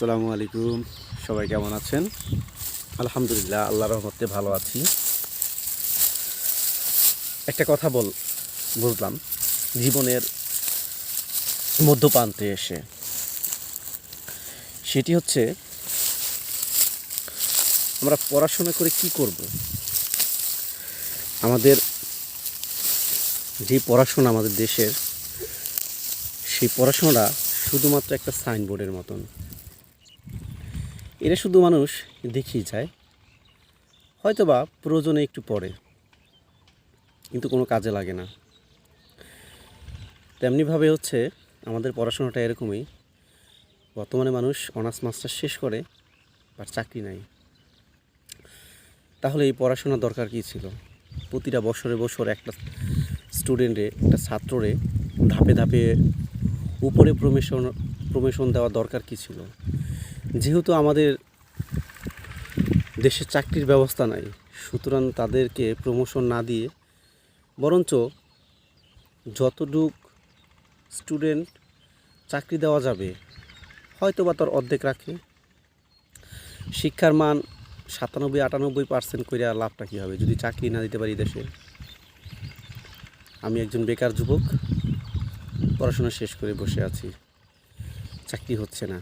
আসসালামু আলাইকুম। সবাই কেমন আছেন? আলহামদুলিল্লাহ, আল্লাহর রহমতে ভালো আছি। একটা কথা বুঝলাম জীবনের মধ্যপ্রান্তে এসে, সেটি হচ্ছে আমরা পড়াশোনা করে কি করব। আমাদের যে পড়াশোনা আমাদের দেশের, সেই পড়াশোনাটা শুধুমাত্র একটা সাইনবোর্ডের মতন। এটা শুধু মানুষ দেখিয়ে যায়, হয়তোবা প্রয়োজনে একটু পড়ে, কিন্তু কোনো কাজে লাগে না। তেমনিভাবে হচ্ছে আমাদের পড়াশোনাটা এরকমই। বর্তমানে মানুষ অনার্স মাস্টার্স শেষ করে, আর চাকরি নাই। তাহলে এই পড়াশোনার দরকার কী ছিল? প্রতিটা বছরে একটা স্টুডেন্টে, একটা ছাত্ররে ধাপে ধাপে উপরে প্রমোশন দেওয়া দরকার কী ছিল? যেহেতু আমাদের দেশে চাকরির ব্যবস্থা নাই, সুতরাং তাদেরকে প্রমোশন না দিয়ে বরঞ্চ যতটুক স্টুডেন্ট চাকরি দেওয়া যাবে, হয়তো বা তার অর্ধেক রাখে। শিক্ষার মান 97-98% করে লাভটা কী হবে যদি চাকরি না দিতে পারি দেশে? আমি একজন বেকার যুবক, পড়াশোনা শেষ করে বসে আছি, চাকরি হচ্ছে না।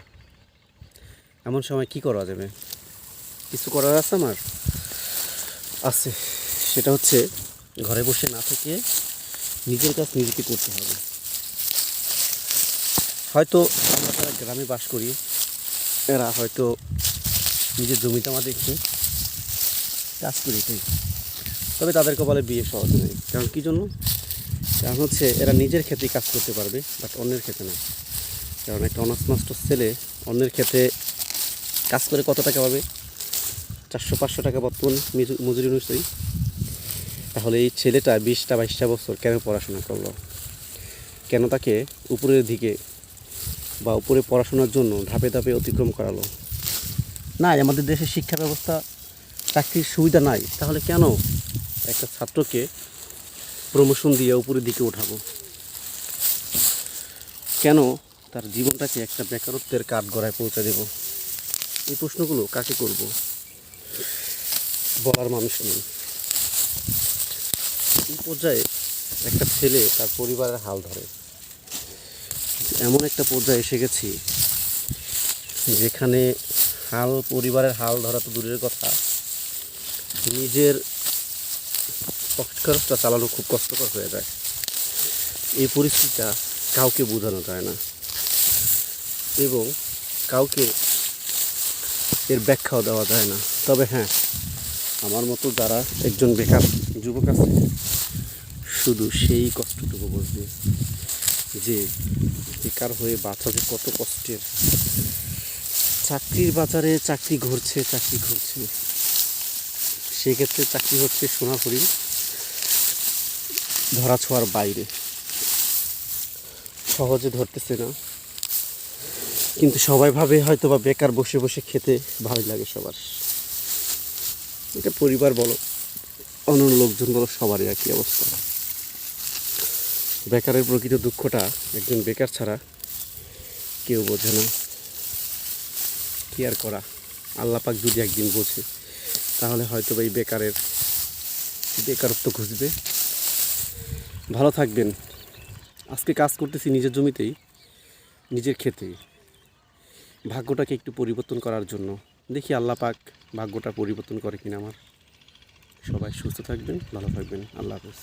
এমন সময় কি করা যাবে? কিছু করার আছে আমার? আছে। সেটা হচ্ছে ঘরে বসে না থেকে নিজের কাজ নিজেকে করতে হবে। হয়তো আমরা যারা গ্রামে বাস করি, এরা হয়তো নিজের জমিজমা দেখে কাজ করি, তবে তাদের কপালে বিয়ে সহজ নেই। কারণ কী জন্য? কারণ হচ্ছে এরা নিজের ক্ষেতেই কাজ করতে পারবে, বাট অন্যের ক্ষেতে না। কারণ একটা অনার্স মাস্টার্স ছেলে অন্যের ক্ষেতে কাজ করে কত টাকা পাবে? 400-500 টাকা বর্তমান মজুরি অনুযায়ী। তাহলে এই ছেলেটা 20-22টা বছর কেন পড়াশোনা করলো? কেন তাকে উপরের দিকে বা উপরে পড়াশোনার জন্য ধাপে ধাপে অতিক্রম করালো? না, আমাদের দেশের শিক্ষা ব্যবস্থা চাকরির সুবিধা নাই, তাহলে কেন একটা ছাত্রকে প্রমোশন দিয়ে উপরের দিকে ওঠাবো? কেন তার জীবনটাকে একটা বেকারত্বের কাঠগড়ায় পৌঁছে দেব? এই প্রশ্নগুলো কাকে করব? বলার মানুষ নেই। এই পর্যায়ে একটা ছেলে তার পরিবারের হাল ধরে। এমন একটা পর্যায়ে এসে গেছি যেখানে পরিবারের হাল ধরা তো দূরের কথা, নিজের পকেট খরচটা চালানো খুব কষ্টকর হয়ে যায়। এই পরিস্থিতিটা কাউকে বোঝানো যায় না এবং কাউকে এর ব্যাখ্যাও দেওয়া যায় না। তবে হ্যাঁ, আমার মতো যারা একজন বেকার যুবক আছে, শুধু সেই কষ্টটুকু বুঝবে যে বেকার হয়ে বাঁচা যে কত কষ্টের। চাকরির বাজারে চাকরি ঘুরছে, সেক্ষেত্রে চাকরি হচ্ছে সোনার হরিণ, ধরা ছোঁয়ার বাইরে, সহজে ধরতেছে না। কিন্তু সবাই ভাবে হয়তো বা বেকার বসে বসে খেতে ভালোই লাগে সবার। এটা পরিবার বলো, অন্য লোকজন বলো, সবারই একই অবস্থা। বেকারের প্রকৃত দুঃখটা একজন বেকার ছাড়া কেউ বোঝে না। কি আর করা, আল্লাহ পাক যদি একদিন বোঝে, তাহলে হয়তো বা এই বেকারত্ব খুঁজবে। ভালো থাকবেন। আজকে কাজ করতেছি নিজের জমিতেই, নিজের ক্ষেতেই, ভাগ্যটাকে একটু পরিবর্তন করার জন্য। দেখি আল্লাহ পাক ভাগ্যটা পরিবর্তন করে কিনা আমার। সবাই সুস্থ থাকবেন, ভালো থাকবেন। আল্লাহ হাফেজ।